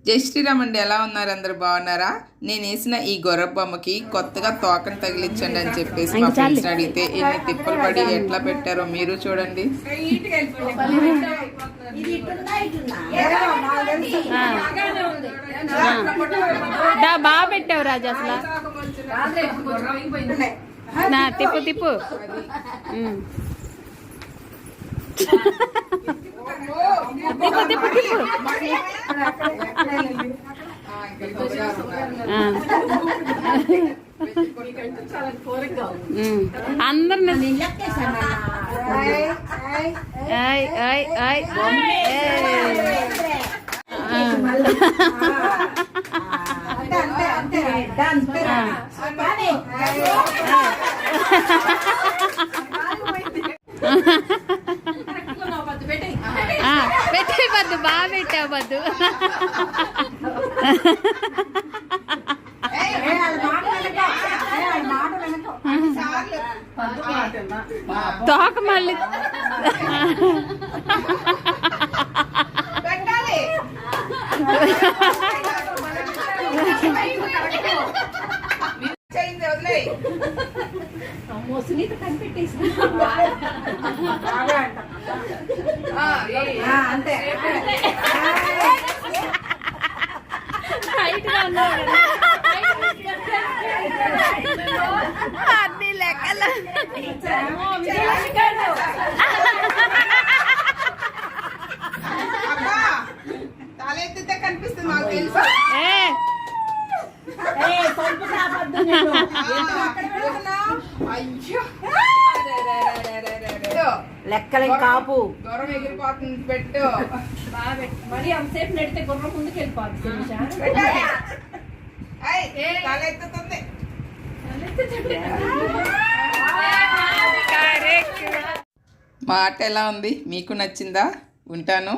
జై శ్రీరామ్ అండి, ఎలా ఉన్నారు? అందరు బాగున్నారా? నేను వేసిన ఈ గొర్రె బొమ్మకి కొత్తగా తోకను తగిలించండి అని చెప్పేసి మా ఫ్రెండ్స్ అడిగితే ఎన్ని తిప్పలు పడి ఎట్లా పెట్టారో మీరు చూడండి. బాగా పెట్టావు రాజు, అసలు తిప్పు తిప్పు. తిప్పు తిప్పు తిప్పు. అందరిని పెట్టే బద్దు, బాగా పెట్టావు బద్దు. తోక మళ్ళీ అన్ని లెక్కలు. తలెత్తితే కనిపిస్తుంది మాకు తెలుసు. లెక్కలు కాపు దూరం ఎగిరిపోతుంది. పెట్టు మరి అంతసేపు నెడితే గుర్రం ముందుకు వెళ్ళిపోతుంది. తలెత్తుతుంది. మా ఆట ఎలా ఉంది? మీకు నచ్చిందా? ఉంటాను.